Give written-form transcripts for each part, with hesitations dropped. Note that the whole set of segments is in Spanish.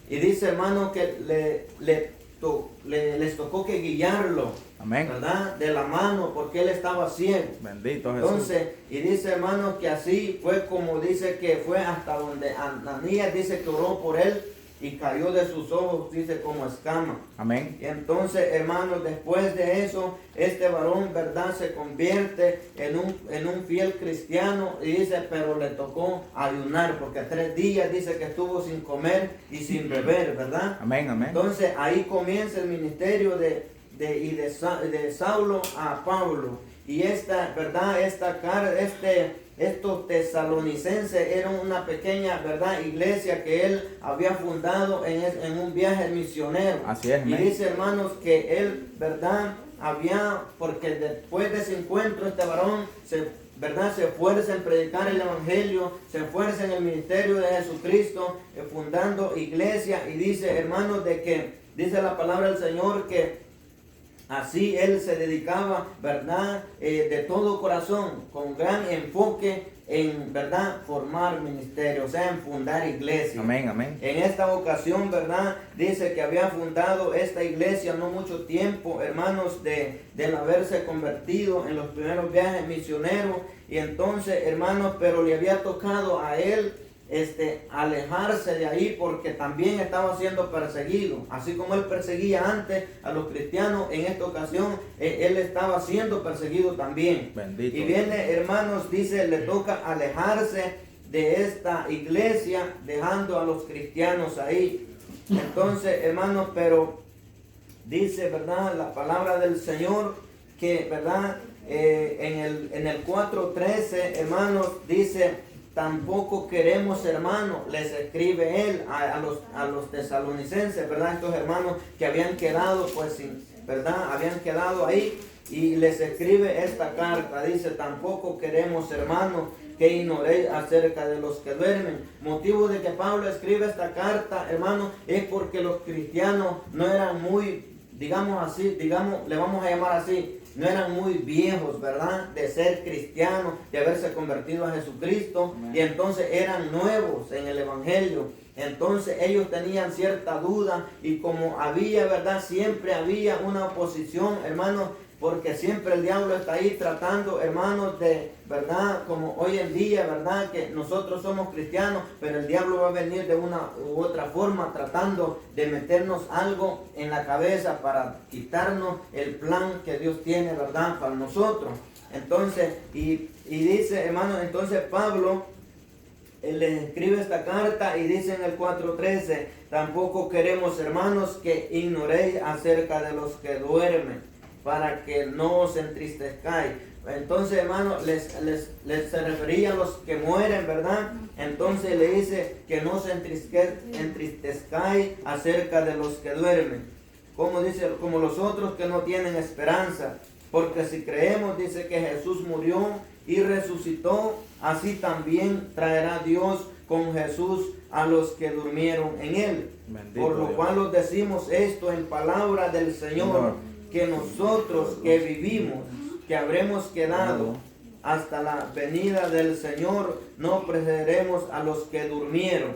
Y dice, hermano, que les tocó que guiarlo, Amén. ¿verdad? De la mano, porque él estaba ciego. Bendito Jesús. Entonces, y dice, hermano, que así fue como dice que fue hasta donde Ananías dice que oró por él y cayó de sus ojos, dice, como escama. Amén. Y entonces, hermanos, después de eso, este varón, ¿verdad?, se convierte en un fiel cristiano. Y dice, pero le tocó ayunar, porque 3 días dice que estuvo sin comer y sin beber, ¿verdad? Amén, amén. Entonces, ahí comienza el ministerio de Saulo a Pablo. Y esta, ¿verdad?, estos tesalonicenses eran una pequeña, ¿verdad?, iglesia que él había fundado en un viaje misionero. Así es, y amén. dice, hermanos, que él, ¿verdad?, porque después de ese encuentro este varón ¿verdad?, se esfuerza en predicar el evangelio, se esfuerza en el ministerio de Jesucristo, fundando iglesia. Y dice, hermanos, de que dice la palabra del Señor que así él se dedicaba, ¿verdad?, de todo corazón, con gran enfoque en, ¿verdad?, formar ministerio, o sea, en fundar iglesia. Amén, amén. En esta ocasión, ¿verdad?, dice que había fundado esta iglesia no mucho tiempo, hermanos, de haberse convertido en los primeros viajes misioneros. Y entonces, hermanos, pero le había tocado a él alejarse de ahí, porque también estaba siendo perseguido. Así como él perseguía antes a los cristianos, en esta ocasión él estaba siendo perseguido también. Bendito. Y viene, hermanos, dice, le toca alejarse de esta iglesia, dejando a los cristianos ahí. Entonces, hermanos, pero dice, ¿verdad?, la palabra del Señor que, ¿verdad?, en el 4:13, hermanos, dice, tampoco queremos, hermanos, les escribe él a los tesalonicenses, ¿verdad?, estos hermanos que habían quedado, pues, ¿verdad?, habían quedado ahí, y les escribe esta carta. Dice, tampoco queremos, hermanos, que ignoréis acerca de los que duermen. Motivo de que Pablo escribe esta carta, hermanos, es porque los cristianos no eran muy, digamos así, le vamos a llamar así, no eran muy viejos, ¿verdad?, de ser cristianos, de haberse convertido a Jesucristo. Amén. Y entonces eran nuevos en el evangelio. Entonces ellos tenían cierta duda, y como había, ¿verdad?, siempre había una oposición, hermanos, porque siempre el diablo está ahí tratando, hermanos, de, ¿verdad?, como hoy en día, ¿verdad?, que nosotros somos cristianos, pero el diablo va a venir de una u otra forma tratando de meternos algo en la cabeza para quitarnos el plan que Dios tiene, ¿verdad?, para nosotros. Entonces, y dice, hermanos, entonces Pablo les escribe esta carta y dice en el 4:13, tampoco queremos, hermanos, que ignoréis acerca de los que duermen, para que no os entristezcáis. Entonces, hermano, se refería a los que mueren, ¿verdad? Entonces le dice que no se entristezcáis acerca de los que duermen. Como dice, como los otros que no tienen esperanza. Porque si creemos, dice, que Jesús murió y resucitó, así también traerá Dios con Jesús a los que durmieron en él. Bendito Por lo Dios. cual os decimos esto en palabra del Señor, que nosotros que vivimos, que habremos quedado hasta la venida del Señor, no precederemos a los que durmieron.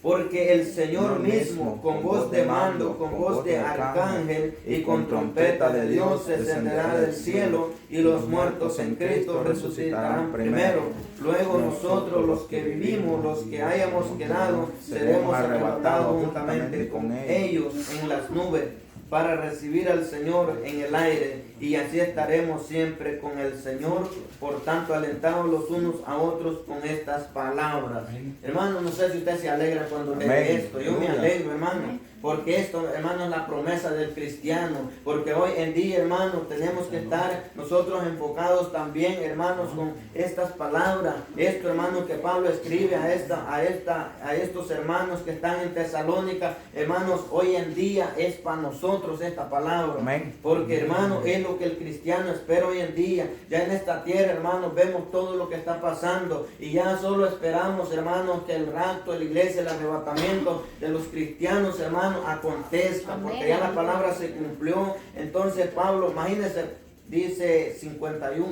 Porque el Señor mismo, con voz de mando, con voz de arcángel y con trompeta de Dios, descenderá del cielo, y los muertos en Cristo resucitarán primero. Luego nosotros, los que vivimos, los que hayamos quedado, seremos arrebatados juntamente con ellos en las nubes, para recibir al Señor en el aire, y así estaremos siempre con el Señor. Por tanto, alentados los unos a otros con estas palabras. Hermano, no sé si usted se alegra cuando lee esto. Yo me alegro, hermano, porque esto, hermano, es la promesa del cristiano. Porque hoy en día, hermano, tenemos que estar nosotros enfocados también, hermanos, con estas palabras. Esto, hermano, que Pablo escribe a estos hermanos que están en Tesalónica, hermanos, hoy en día es para nosotros esta palabra. Amén. Porque, hermano, es lo que el cristiano espera hoy en día. Ya en esta tierra, hermanos, vemos todo lo que está pasando, y ya solo esperamos, hermanos, que el rapto de la iglesia, el arrebatamiento de los cristianos, hermanos, acontezca. Amén. Porque ya la palabra se cumplió. Entonces Pablo, imagínense, dice 51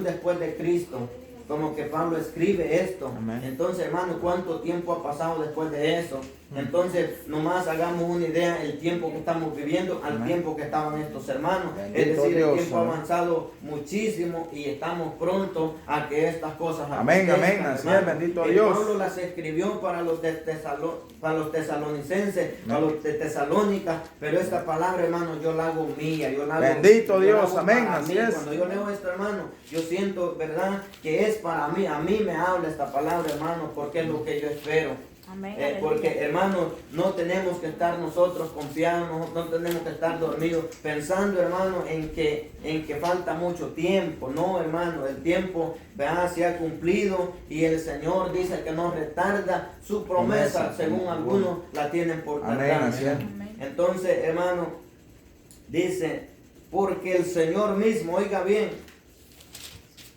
después de Cristo. como que Pablo escribe esto. Amén. Entonces, hermano, ¿cuánto tiempo ha pasado después de eso? Entonces, nomás hagamos una idea el tiempo que estamos viviendo al Amén. tiempo que estaban estos hermanos. Bendito Es decir, Dios, el tiempo ha amén. avanzado muchísimo y estamos pronto a que estas cosas Amén, acontezcan, amén, así hermano. es, bendito Dios. Pablo las escribió para los para los tesalonicenses, para los de Tesalónica, pero esta palabra, hermano, yo la hago mía, yo la hago. Bendito yo la Dios, hago amén, para así mí. es. Cuando yo leo esto, hermano, yo siento, ¿verdad?, que es para mí. A mí me habla esta palabra, hermano, porque es lo que yo espero. Amén, Porque, aleluya. hermanos, no tenemos que estar nosotros confiados, no tenemos que estar dormidos, pensando, hermano, en que falta mucho tiempo. No, hermano, el tiempo, ¿verdad?, se ha cumplido y el Señor dice que no retarda su promesa, según algunos la tienen por Amén, tardar. así es. Amén. Entonces, hermano, dice, porque el Señor mismo, oiga bien,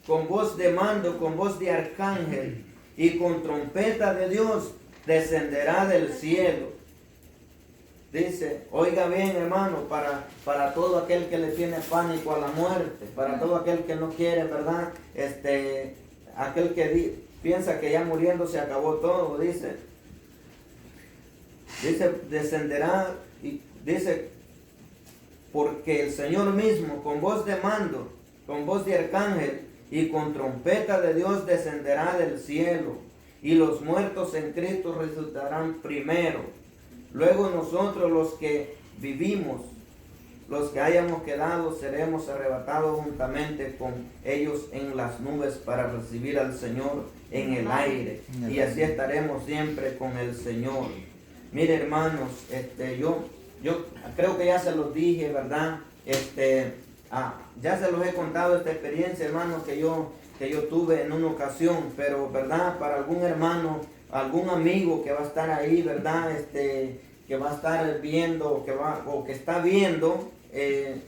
con voz de mando, con voz de arcángel y con trompeta de Dios, descenderá del cielo. Dice, oiga bien, hermano, para todo aquel que le tiene pánico a la muerte, para todo aquel que no quiere, ¿verdad? Aquel que piensa que ya muriendo se acabó todo, dice, descenderá y dice, porque el Señor mismo, con voz de mando, con voz de arcángel y con trompeta de Dios, descenderá del cielo. Y los muertos en Cristo resucitarán primero. Luego nosotros los que vivimos, los que hayamos quedado, seremos arrebatados juntamente con ellos en las nubes para recibir al Señor en el aire. Y así estaremos siempre con el Señor. Mire, hermanos, yo creo que ya se los dije, ¿verdad? Ya se los he contado esta experiencia, hermanos, que yo tuve en una ocasión, pero, ¿verdad?, para algún hermano, algún amigo que va a estar ahí, ¿verdad?, que va a estar viendo, que está viendo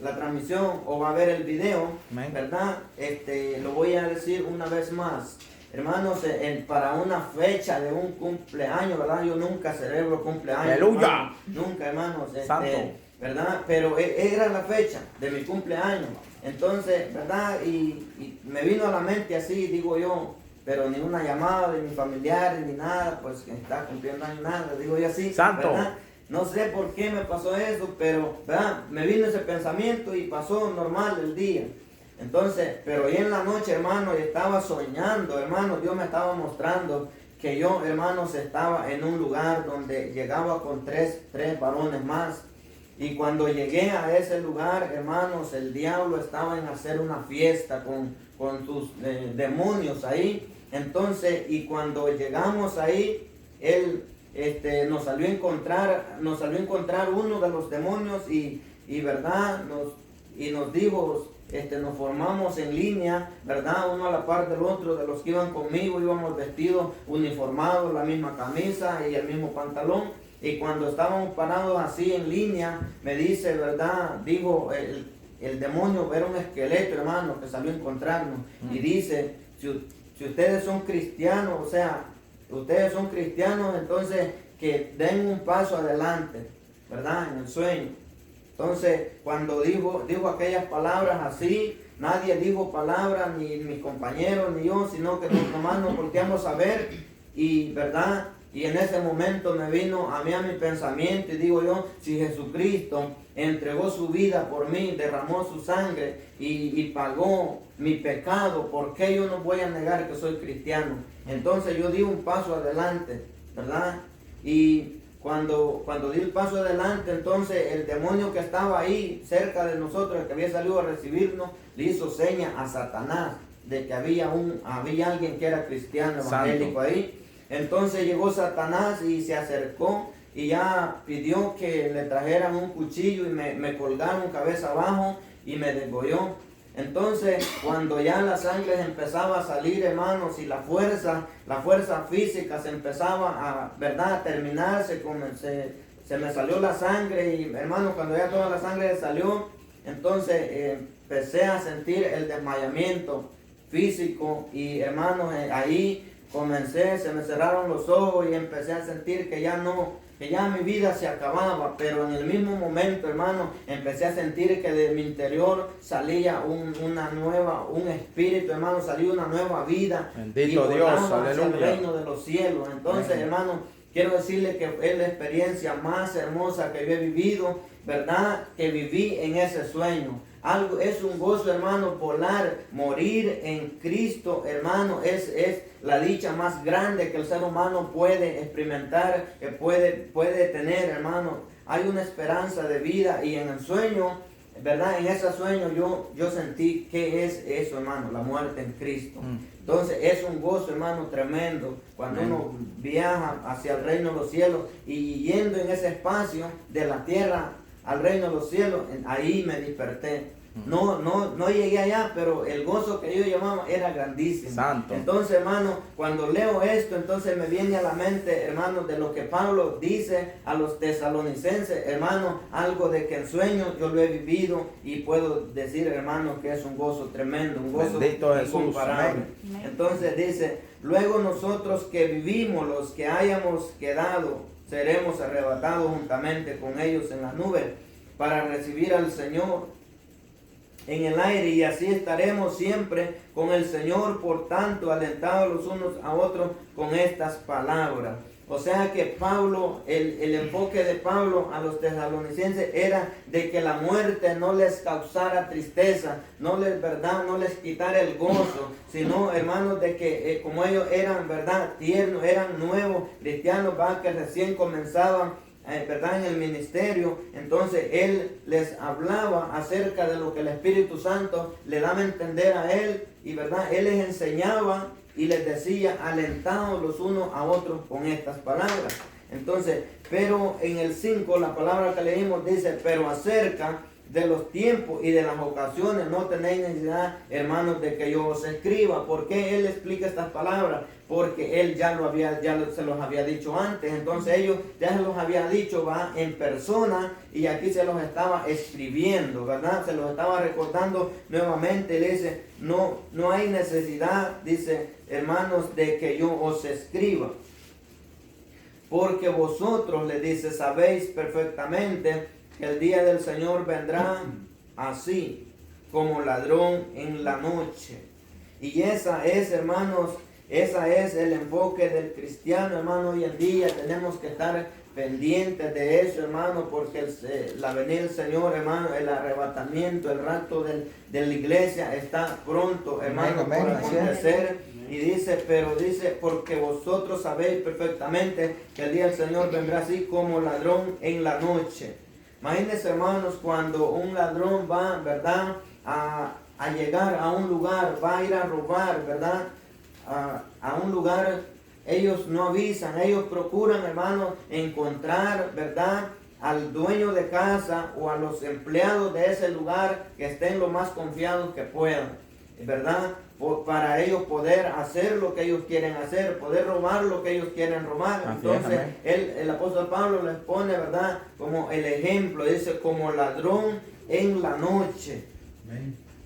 la transmisión o va a ver el video, Amén. ¿verdad?, lo voy a decir una vez más. Hermanos, para una fecha de un cumpleaños, ¿verdad?, yo nunca celebro cumpleaños. ¡Aleluya! Hermano, nunca, hermanos, Santo. ¿verdad? Pero era la fecha de mi cumpleaños. Entonces, ¿verdad? Y me vino a la mente así, digo yo, pero ni una llamada de mis familiares ni nada, pues que está cumpliendo años, nada, digo yo así. Santo. ¿verdad? No sé por qué me pasó eso, pero, ¿verdad?, me vino ese pensamiento y pasó normal el día. Entonces, pero hoy en la noche, hermano, yo estaba soñando, hermano, Dios me estaba mostrando que yo, hermanos, estaba en un lugar donde llegaba con tres varones más. Y cuando llegué a ese lugar, hermanos, el diablo estaba en hacer una fiesta con sus demonios ahí. Entonces, y cuando llegamos ahí, él nos salió a encontrar uno de los demonios y verdad, nos dijo, nos formamos en línea, verdad, uno a la par del otro. De los que iban conmigo íbamos vestidos uniformados, la misma camisa y el mismo pantalón. Y cuando estábamos parados así en línea, me dice, ¿verdad? Digo, el demonio era un esqueleto, hermano, que salió a encontrarnos. Y dice, si ustedes son cristianos, o sea, ustedes son cristianos, entonces que den un paso adelante, ¿verdad? En el sueño. Entonces, cuando dijo aquellas palabras así, nadie dijo palabras, ni mis compañeros, ni yo, sino que nomás nos volteamos a ver y, ¿verdad? Y en ese momento me vino a mí mi pensamiento y digo yo, si Jesucristo entregó su vida por mí, derramó su sangre y pagó mi pecado, ¿por qué yo no voy a negar que soy cristiano? Entonces yo di un paso adelante, ¿verdad? Y cuando di el paso adelante, entonces el demonio que estaba ahí cerca de nosotros, el que había salido a recibirnos, le hizo seña a Satanás de que había alguien que era cristiano evangélico ahí. Entonces llegó Satanás y se acercó y ya pidió que le trajeran un cuchillo y me colgaron cabeza abajo y me degolló. Entonces, cuando ya la sangre empezaba a salir, hermanos, y la fuerza física se empezaba a terminar, se me salió la sangre y, hermanos, cuando ya toda la sangre salió, entonces empecé a sentir el desmayamiento físico y, hermanos, ahí se me cerraron los ojos y empecé a sentir que ya mi vida se acababa, pero en el mismo momento, hermano, empecé a sentir que de mi interior salía un espíritu, hermano, salía una nueva vida. Bendito Dios, hacia el aleluya. reino de los cielos. Entonces, Amén. hermano, quiero decirle que es la experiencia más hermosa que yo he vivido, ¿verdad? Que viví en ese sueño. Es un gozo, hermano, morir en Cristo, hermano, es la dicha más grande que el ser humano puede experimentar, que puede tener, hermano. Hay una esperanza de vida y en el sueño, ¿verdad? En ese sueño yo sentí que es eso, hermano, la muerte en Cristo. Entonces es un gozo, hermano, tremendo cuando uno viaja hacia el reino de los cielos y yendo en ese espacio de la tierra al reino de los cielos, ahí me desperté. No llegué allá, pero el gozo que yo llamaba era grandísimo. Santo. Entonces, hermano, cuando leo esto, entonces me viene a la mente, hermano, de lo que Pablo dice a los tesalonicenses, hermano, algo de que en sueños yo lo he vivido y puedo decir, hermano, que es un gozo tremendo, un gozo incomparable. Entonces dice, luego nosotros que vivimos, los que hayamos quedado, seremos arrebatados juntamente con ellos en las nubes para recibir al Señor en el aire, y así estaremos siempre con el Señor. Por tanto, alentados los unos a otros con estas palabras. O sea que Pablo, el enfoque de Pablo a los tesalonicenses era de que la muerte no les causara tristeza, no les quitara el gozo, sino, hermanos, de que como ellos eran, ¿verdad?, tiernos, eran nuevos cristianos, que recién comenzaban, ¿verdad?, en el ministerio. Entonces él les hablaba acerca de lo que el Espíritu Santo le daba a entender a él, y verdad, él les enseñaba y les decía, alentados los unos a otros con estas palabras. Entonces, pero en el 5, la palabra que leímos dice, pero acerca de los tiempos y de las ocasiones no tenéis necesidad, hermanos, de que yo os escriba. ¿Por qué él explica estas palabras? Porque él se los había dicho antes. Entonces ellos ya se los había dicho, va, en persona, y aquí se los estaba escribiendo, ¿verdad? Se los estaba recordando nuevamente. Le dice, no hay necesidad, dice, hermanos, de que yo os escriba, porque vosotros, le dice, sabéis perfectamente que el día del Señor vendrá así como ladrón en la noche. Y esa es, hermanos, esa es el enfoque del cristiano, hermano. Hoy en día tenemos que estar pendientes de eso, hermano, porque la venida del Señor, hermano, el arrebatamiento, el rapto de la iglesia está pronto, hermano, por acontecer. Y dice, porque vosotros sabéis perfectamente que el día del Señor vendrá así como ladrón en la noche. Imagínense, hermanos, cuando un ladrón va, ¿verdad?, a llegar a un lugar, va a ir a robar, ¿verdad?, a un lugar, ellos no avisan, ellos procuran, hermanos, encontrar, ¿verdad?, al dueño de casa o a los empleados de ese lugar que estén lo más confiados que puedan, ¿verdad?, para ellos poder hacer lo que ellos quieren hacer, poder robar lo que ellos quieren robar. Entonces el apóstol Pablo les pone, ¿verdad?, como el ejemplo, dice, como ladrón en la noche.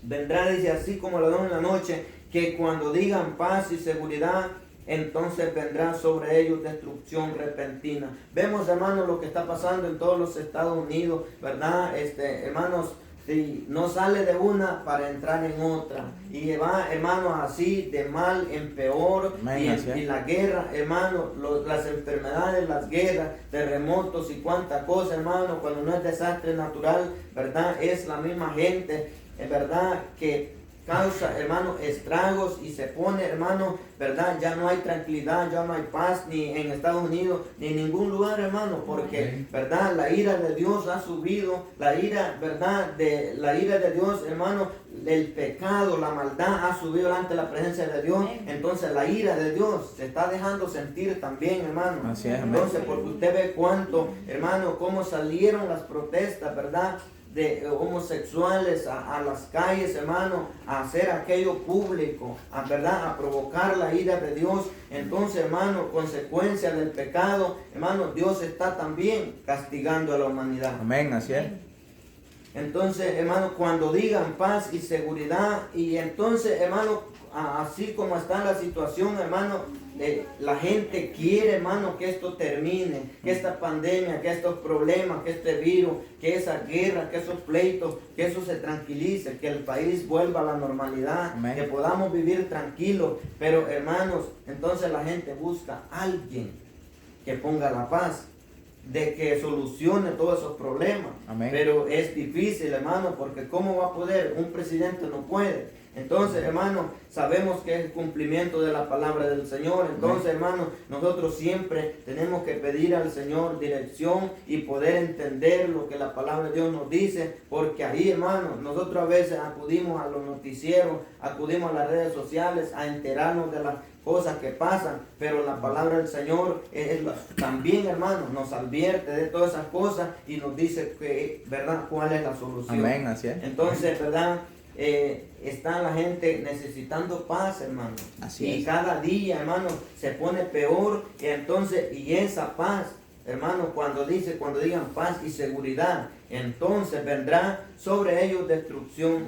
Vendrá, dice, así como ladrón en la noche, que cuando digan paz y seguridad, entonces vendrá sobre ellos destrucción repentina. Vemos, hermanos, lo que está pasando en todos los Estados Unidos, ¿verdad? Hermanos, si no sale de una para entrar en otra, y va, hermanos, así de mal en peor. Y la guerra, hermanos, las enfermedades, las guerras, terremotos y cuánta cosa, hermanos, cuando no es desastre natural, ¿verdad?, es la misma gente, ¿verdad?, que causa, hermano, estragos y se pone, hermano, ¿verdad? Ya no hay tranquilidad, ya no hay paz ni en Estados Unidos ni en ningún lugar, hermano, porque, ¿verdad?, la ira de Dios ha subido, la ira, ¿verdad?, la ira de Dios, hermano, el pecado, la maldad ha subido ante la presencia de Dios. Entonces la ira de Dios se está dejando sentir también, hermano. Así es, entonces, porque usted ve cuánto, hermano, cómo salieron las protestas, ¿verdad?, de homosexuales a las calles, hermano, a hacer aquello público, ¿verdad?, a provocar la ira de Dios. Entonces, hermano, consecuencia del pecado, hermano, Dios está también castigando a la humanidad. Amén, así es. Entonces, hermano, cuando digan paz y seguridad, y entonces, hermano, así como está la situación, hermano, la gente quiere, hermano, que esto termine, que esta pandemia, que estos problemas, que este virus, que esa guerra, que esos pleitos, que eso se tranquilice, que el país vuelva a la normalidad, Amén. que podamos vivir tranquilos. Pero, hermanos, entonces la gente busca a alguien que ponga la paz, de que solucione todos esos problemas. Amén. Pero es difícil, hermano, porque ¿cómo va a poder? Un presidente no puede. Entonces, hermano, sabemos que es el cumplimiento de la palabra del Señor. Entonces, hermano, nosotros siempre tenemos que pedir al Señor dirección y poder entender lo que la palabra de Dios nos dice, porque ahí, hermano, nosotros a veces acudimos a los noticieros, acudimos a las redes sociales a enterarnos de las cosas que pasan, pero la palabra del Señor también, hermano, nos advierte de todas esas cosas y nos dice que, ¿verdad?, cuál es la solución. Amén, así es. Entonces, ¿verdad?, está la gente necesitando paz, hermano. Así y es. cada día, hermano, se pone peor. Y entonces, y esa paz, hermano, cuando digan paz y seguridad, entonces vendrá sobre ellos destrucción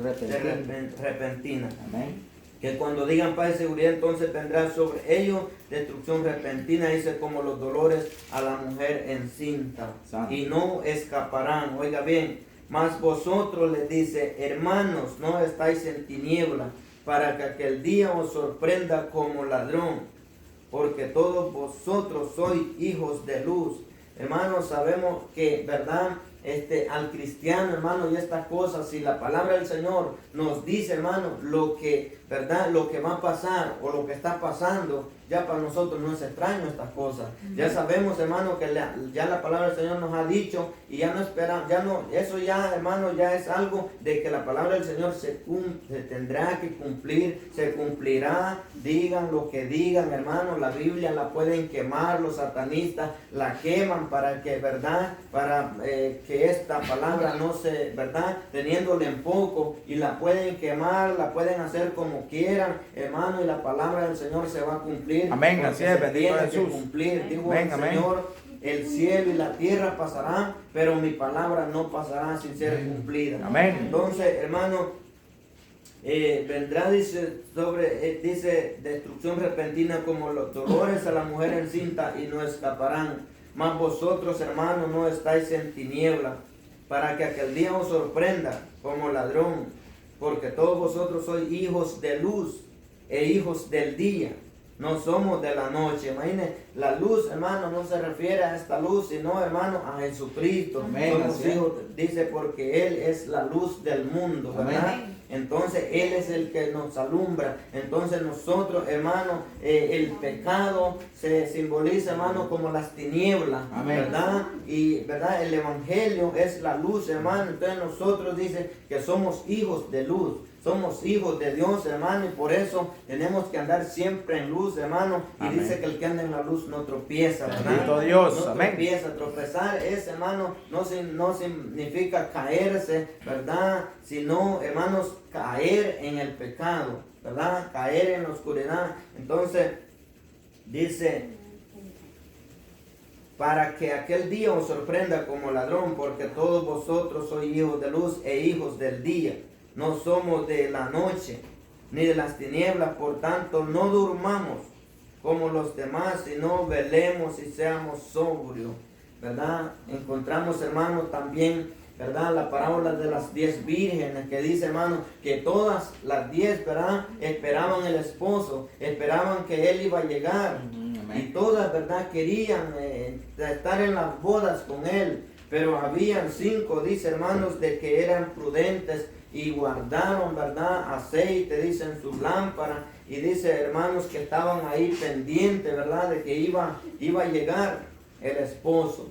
repentina. Amén. Que cuando digan paz y seguridad, entonces vendrá sobre ellos destrucción repentina, dice, como los dolores a la mujer encinta. Santo. Y no escaparán. Oiga bien, mas vosotros, les dice, hermanos, no estáis en tiniebla, para que aquel día os sorprenda como ladrón, porque todos vosotros sois hijos de luz. Hermanos, sabemos que, ¿verdad?, al cristiano, hermano, y estas cosas, si la palabra del Señor nos dice, hermano, lo que, ¿verdad?, lo que va a pasar o lo que está pasando, ya para nosotros no es extraño estas cosas. Ya sabemos, hermano, que ya la palabra del Señor nos ha dicho y ya no esperamos, eso ya, hermano, ya es algo de que la palabra del Señor se tendrá que cumplir, se cumplirá, digan lo que digan, hermano. La Biblia la pueden quemar, los satanistas la queman para que, ¿verdad?, para que esta palabra no se, ¿verdad?, teniéndole en poco, y la pueden quemar, la pueden hacer como quieran, hermano, y la palabra del Señor se va a cumplir. Amén, así es, bendito Jesús. Cumplir, dijo Amén, el amén. Señor, el cielo y la tierra pasarán, pero mi palabra no pasará sin ser cumplida. Amén. Entonces, hermano, vendrá, dice, dice, destrucción repentina como los dolores a la mujer encinta, y no escaparán. Mas vosotros, hermanos, no estáis en tiniebla, para que aquel día os sorprenda como ladrón, porque todos vosotros sois hijos de luz e hijos del día. No somos de la noche. Imagínense, la luz, hermano, no se refiere a esta luz, sino, hermano, a Jesucristo. Amén, Somos así es. hijos, dice, porque Él es la luz del mundo, ¿verdad? Amén. Entonces Él es el que nos alumbra. Entonces nosotros, hermano, el pecado se simboliza, hermano, como las tinieblas, Amén. ¿verdad? Y, ¿verdad?, el evangelio es la luz, hermano. Entonces nosotros dice que somos hijos de luz. Somos hijos de Dios, hermano, y por eso tenemos que andar siempre en luz, hermano. Y Amén. dice que el que anda en la luz no tropieza, ¿verdad? Bendito Dios, No amén. tropieza. Tropezar es, hermano, no significa caerse, ¿verdad? Sino, hermanos, caer en el pecado, ¿verdad? Caer en la oscuridad. Entonces, dice, para que aquel día os sorprenda como ladrón, porque todos vosotros sois hijos de luz e hijos del día. No somos de la noche, ni de las tinieblas, por tanto no durmamos como los demás, sino velemos y seamos sobrios, ¿verdad? Encontramos, hermano, también, ¿verdad?, la parábola de las 10 vírgenes, que dice, hermano, que todas las 10, ¿verdad?, esperaban el esposo, esperaban que él iba a llegar, y todas, ¿verdad?, querían estar en las bodas con él, pero habían 5, dice, hermanos, de que eran prudentes y guardaron, ¿verdad?, aceite, dice, en sus lámparas, y dice, hermanos, que estaban ahí pendientes, ¿verdad?, de que iba a llegar el esposo.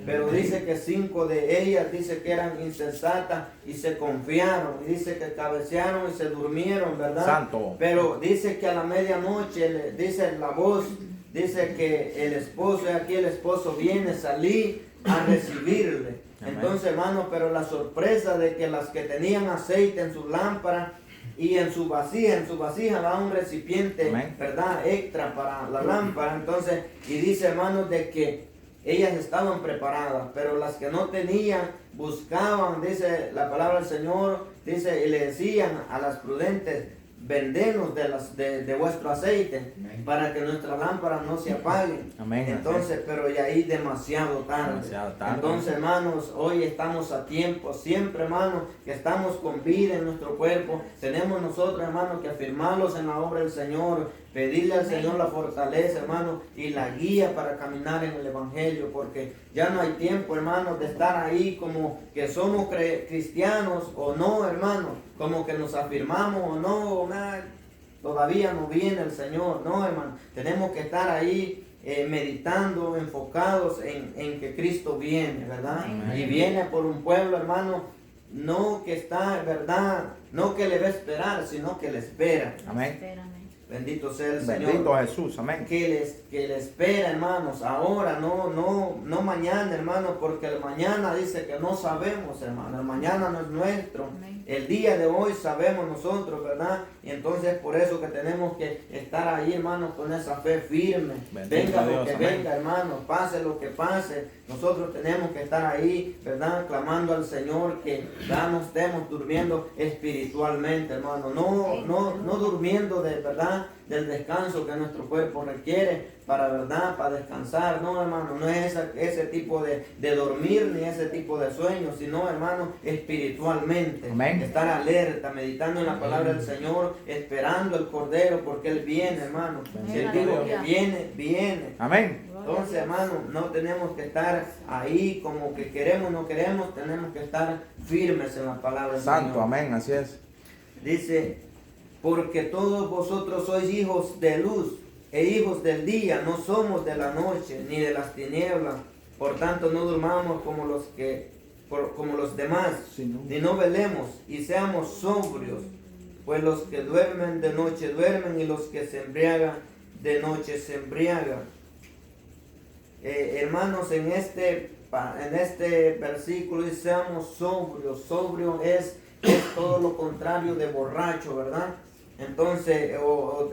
Pero dice que 5 de ellas, dice que eran insensatas y se confiaron, y dice que cabecearon y se durmieron, ¿verdad? Santo. Pero dice que a la medianoche, dice la voz, dice que el esposo, y aquí el esposo viene, salí a recibirle. Amén. Entonces, hermano, pero la sorpresa de que las que tenían aceite en sus lámparas y en su vasija va un recipiente, Amén. ¿verdad?, extra para la lámpara. Entonces, y dice, hermanos, de que ellas estaban preparadas, pero las que no tenían, buscaban, dice la palabra del Señor, dice, y le decían a las prudentes, vendenos de vuestro aceite, Amén. para que nuestras lámparas no se apaguen. Amén. Entonces, pero ya ahí demasiado tarde. Demasiado tarde. Entonces, hermanos, hoy estamos a tiempo, siempre, hermanos, que estamos con vida en nuestro cuerpo. Tenemos nosotros, hermanos, que afirmarlos en la obra del Señor, pedirle al Señor la fortaleza, hermanos, y la guía para caminar en el Evangelio, porque ya no hay tiempo, hermanos, de estar ahí como que somos cristianos o no, hermanos, como que nos afirmamos o no, nada, todavía no viene el Señor, no, hermano, tenemos que estar ahí meditando, enfocados en que Cristo viene, ¿verdad? Amén. Y viene por un pueblo, hermano, no que está, ¿verdad? No que le va a esperar, sino que le espera. Amén. Espérame. Bendito sea el Bendito Señor. Jesús. Amén. Que le espera, hermanos, ahora, no mañana, hermanos, porque el mañana dice que no sabemos, hermano. El mañana no es nuestro. Amén. El día de hoy sabemos nosotros, ¿verdad? Y entonces por eso que tenemos que estar ahí, hermanos, con esa fe firme. Bendito Venga lo Dios, que amén. venga, hermanos, pase lo que pase. Nosotros tenemos que estar ahí, ¿verdad? Clamando al Señor que ya no estemos durmiendo espiritualmente, hermano. No durmiendo de verdad, del descanso que nuestro cuerpo requiere para verdad, para descansar. No, hermano, no es ese tipo de dormir ni ese tipo de sueño, sino, hermano, espiritualmente. Amén. Estar alerta, meditando en la palabra del Señor, esperando el Cordero porque Él viene, hermano. Si Él dijo que viene, viene. Amén. Entonces, hermano, no tenemos que estar ahí como que queremos, no queremos, tenemos que estar firmes en la palabra del Santo. Señor. Amén. Así es. Dice, porque todos vosotros sois hijos de luz e hijos del día, no somos de la noche ni de las tinieblas. Por tanto, no durmamos como los demás, ni no velemos y seamos sobrios, pues los que duermen de noche duermen y los que se embriagan de noche se embriagan. Hermanos, en este versículo dice, seamos sobrios. Sobrio es todo lo contrario de borracho, ¿verdad? Entonces,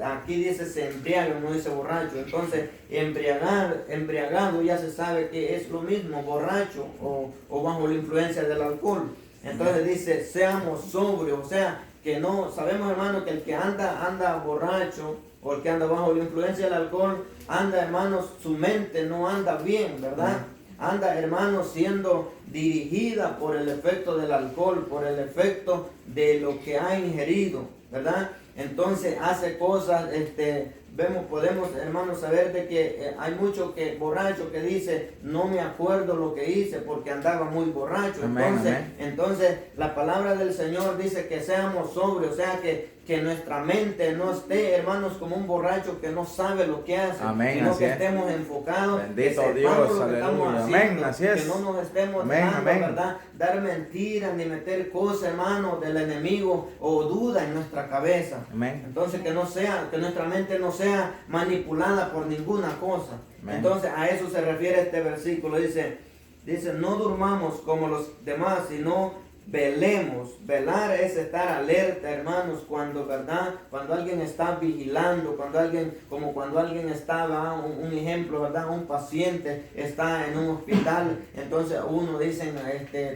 aquí dice se embriaga, no dice borracho. Entonces, embriagado ya se sabe que es lo mismo, borracho o bajo la influencia del alcohol. Entonces dice, seamos sobrios, o sea, que no, sabemos, hermano, que el que anda borracho o el que anda bajo la influencia del alcohol, anda, hermanos, su mente no anda bien, ¿verdad? Anda, hermanos, siendo dirigida por el efecto del alcohol, por el efecto de lo que ha ingerido, ¿verdad? Entonces hace cosas, podemos, hermanos, saber de que hay mucho que borracho que dice, no me acuerdo lo que hice porque andaba muy borracho. Amén, Entonces la palabra del Señor dice que seamos sobrios, o sea que nuestra mente no esté, hermanos, como un borracho que no sabe lo que hace, Amén, sino así que es. estemos enfocados, Bendito que sepamos Dios, lo que estamos aleluya. haciendo, Amén, así es. que no nos estemos Amén, dejando, amén. ¿verdad? Dar mentiras ni meter cosas, hermano, del enemigo o duda en nuestra cabeza. Amén. Entonces que nuestra mente no sea manipulada por ninguna cosa. Amén. Entonces a eso se refiere este versículo. Dice, no durmamos como los demás, sino velemos. Velar es estar alerta, hermanos, cuando alguien está vigilando, cuando alguien estaba, un ejemplo, ¿verdad? Un paciente está en un hospital, entonces uno dice,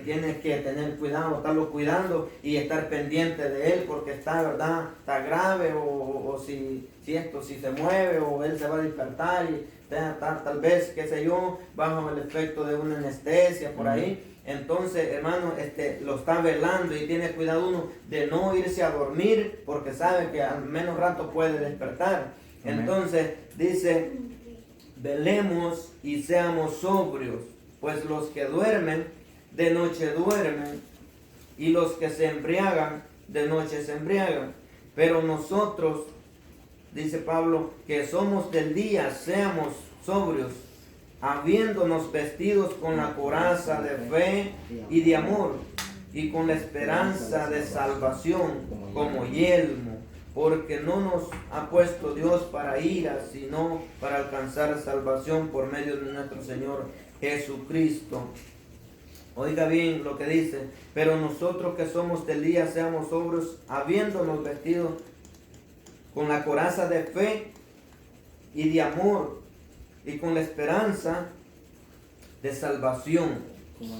tiene que tener cuidado, estarlo cuidando y estar pendiente de él porque está, ¿verdad? Está grave o si se mueve o él se va a despertar y tal vez, qué sé yo, bajo el efecto de una anestesia por ahí. Entonces, hermano, lo está velando y tiene cuidado uno de no irse a dormir porque sabe que al menos rato puede despertar. Amén. Entonces, dice, velemos y seamos sobrios, pues los que duermen, de noche duermen, y los que se embriagan, de noche se embriagan. Pero nosotros, dice Pablo, que somos del día, seamos sobrios, habiéndonos vestidos con la coraza de fe y de amor, y con la esperanza de salvación como yelmo, porque no nos ha puesto Dios para ira, sino para alcanzar salvación por medio de nuestro Señor Jesucristo. Oiga bien lo que dice, pero nosotros que somos del día, seamos sobrios, habiéndonos vestidos con la coraza de fe y de amor, y con la esperanza de salvación.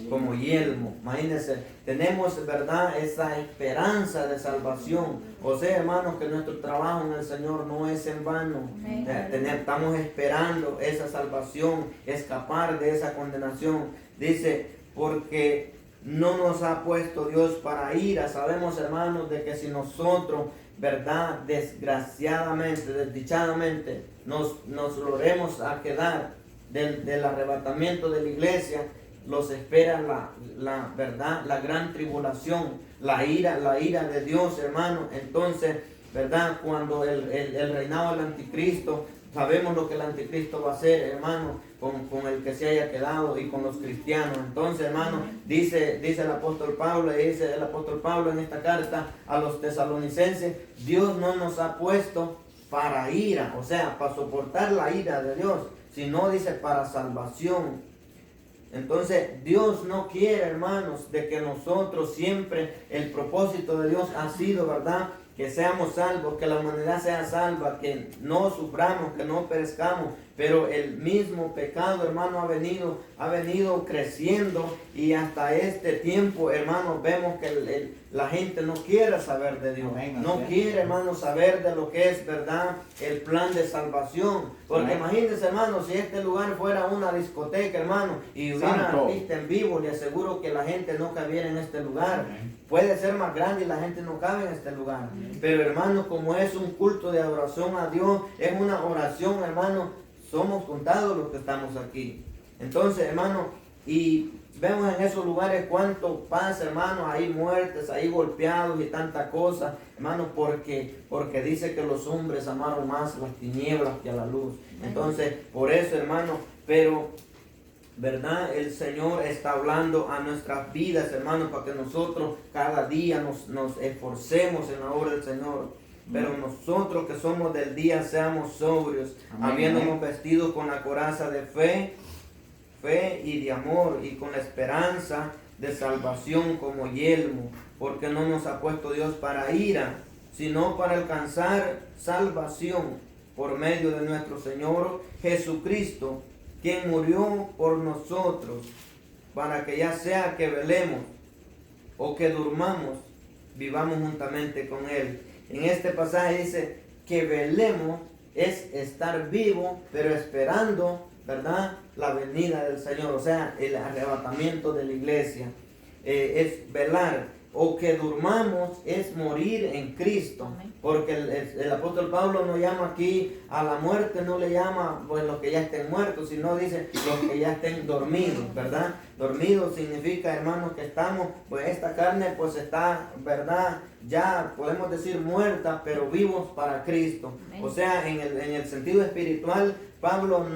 como yelmo. Imagínense, tenemos, ¿verdad?, esa esperanza de salvación. O sea, hermanos, que nuestro trabajo en el Señor no es en vano. Estamos esperando esa salvación, escapar de esa condenación. Dice, porque no nos ha puesto Dios para ira. Sabemos, hermanos, de que si nosotros, ¿verdad?, desgraciadamente, desdichadamente, nos logremos a quedar del arrebatamiento de la iglesia, los espera la verdad, la gran tribulación, la ira de Dios, hermano. Entonces, verdad, cuando el reinado del anticristo, sabemos lo que el anticristo va a hacer, hermano, con el que se haya quedado y con los cristianos. Entonces, hermano, dice el apóstol Pablo en esta carta a los tesalonicenses, Dios no nos ha puesto para ira, o sea, para soportar la ira de Dios, sino dice para salvación. Entonces Dios no quiere, hermanos, de que nosotros siempre, el propósito de Dios ha sido, ¿verdad?, que seamos salvos, que la humanidad sea salva, que no suframos, que no perezcamos. Pero el mismo pecado, hermano, ha venido creciendo, y hasta este tiempo, hermano, vemos que la gente no quiere saber de Dios. No quiere, hermano, saber de lo que es, ¿verdad?, el plan de salvación. Porque imagínense, hermano, si este lugar fuera una discoteca, hermano, y hubiera artista en vivo, le aseguro que la gente no cabiera en este lugar. Puede ser más grande y la gente no cabe en este lugar. Pero, hermano, como es un culto de adoración a Dios, es una oración, hermano, somos contados los que estamos aquí. Entonces, hermano, y vemos en esos lugares cuánto pasa, hermano, hay muertes, hay golpeados y tanta cosa, hermano, porque dice que los hombres amaron más las tinieblas que a la luz. Entonces, por eso, hermano, pero, ¿verdad?, el Señor está hablando a nuestras vidas, hermano, para que nosotros cada día nos esforcemos en la obra del Señor. Pero nosotros que somos del día seamos sobrios, habiéndonos vestido con la coraza de fe y de amor, y con la esperanza de salvación como yelmo, porque no nos ha puesto Dios para ira, sino para alcanzar salvación por medio de nuestro Señor Jesucristo, quien murió por nosotros, para que ya sea que velemos o que durmamos, vivamos juntamente con Él. En este pasaje dice que velemos es estar vivo, pero esperando, ¿verdad?, la venida del Señor, o sea, el arrebatamiento de la iglesia. Es velar. O que durmamos es morir en Cristo. Porque el apóstol Pablo no llama aquí a la muerte, no le llama pues los que ya estén muertos, sino dice los que ya estén dormidos, ¿verdad? Dormidos significa, hermanos, que estamos, pues esta carne pues está, ¿verdad?, ya podemos decir muerta, pero vivos para Cristo. O sea, en el sentido espiritual, Pablo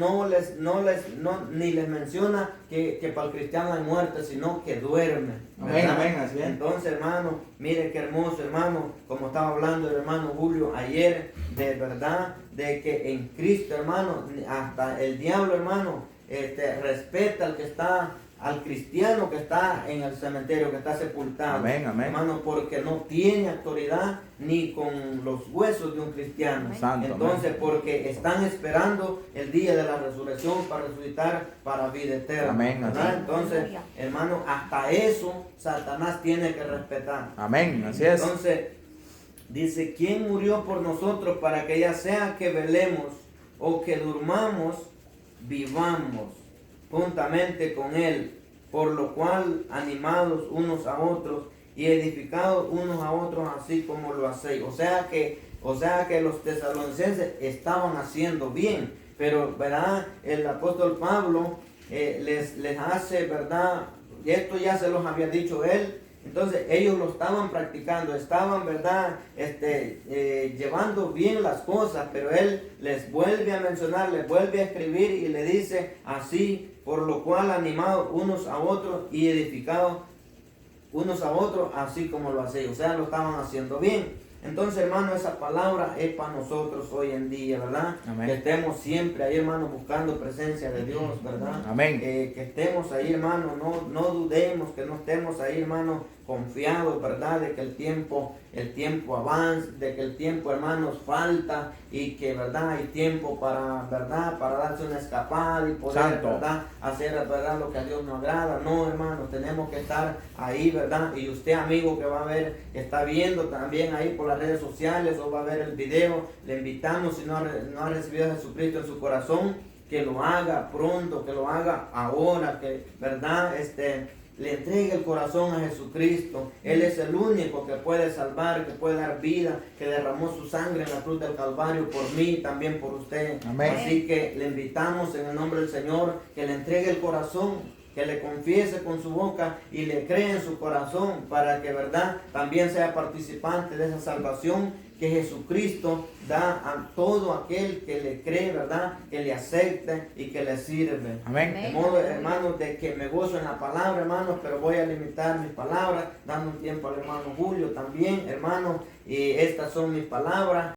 ni les menciona que para el cristiano hay muerte, sino que duerme. Así es. Entonces, hermano, mire qué hermoso, hermano, como estaba hablando el hermano Julio ayer, de verdad, de que en Cristo, hermano, hasta el diablo, hermano, respeta al cristiano que está en el cementerio, que está sepultado. Hermano, porque no tiene autoridad ni con los huesos de un cristiano. Entonces, porque están esperando el día de la resurrección para resucitar para vida eterna. Entonces, hermano, hasta eso Satanás tiene que respetar. Así es. Entonces, dice, ¿quién murió por nosotros para que ya sea que velemos o que durmamos, vivamos juntamente con Él? Por lo cual, animados unos a otros y edificados unos a otros, así como lo hacéis. O sea que los tesalonicenses estaban haciendo bien, pero, ¿verdad?, el apóstol Pablo les hace, ¿verdad?, y esto ya se los había dicho él. Entonces ellos lo estaban practicando, estaban, ¿verdad?, llevando bien las cosas, pero él les vuelve a mencionar, les vuelve a escribir y le dice así: por lo cual animados unos a otros y edificados unos a otros, así como lo hacéis. O sea, lo estaban haciendo bien. Entonces, hermano, esa palabra es para nosotros hoy en día, ¿verdad? Amén. Que estemos siempre ahí, hermano, buscando presencia de Dios, ¿verdad? Amén. Que estemos ahí, hermano, no dudemos, que no estemos ahí, hermano, confiados, ¿verdad? De que el tiempo avanza, de que el tiempo, hermanos, falta y que, ¿verdad? Hay tiempo para, ¿verdad? Para darse una escapada y poder, Santo. ¿verdad? Hacer, ¿verdad? Lo que a Dios nos agrada. No, hermanos, tenemos que estar ahí, ¿verdad? Y usted, amigo, que va a ver, que está viendo también ahí por las redes sociales o va a ver el video, le invitamos, si no ha recibido a Jesucristo en su corazón, que lo haga pronto, que lo haga ahora, que, ¿verdad? Le entregue el corazón a Jesucristo. Él es el único que puede salvar, que puede dar vida, que derramó su sangre en la cruz del Calvario por mí y también por usted. Amén. Así que le invitamos en el nombre del Señor que le entregue el corazón, que le confiese con su boca y le cree en su corazón para que, ¿verdad?, también sea participante de esa salvación que Jesucristo da a todo aquel que le cree, ¿verdad?, que le acepte y que le sirve. Amén. De modo, hermanos, de que me gozo en la palabra, hermanos, pero voy a limitar mis palabras, dando un tiempo al hermano Julio también, hermanos, y estas son mis palabras.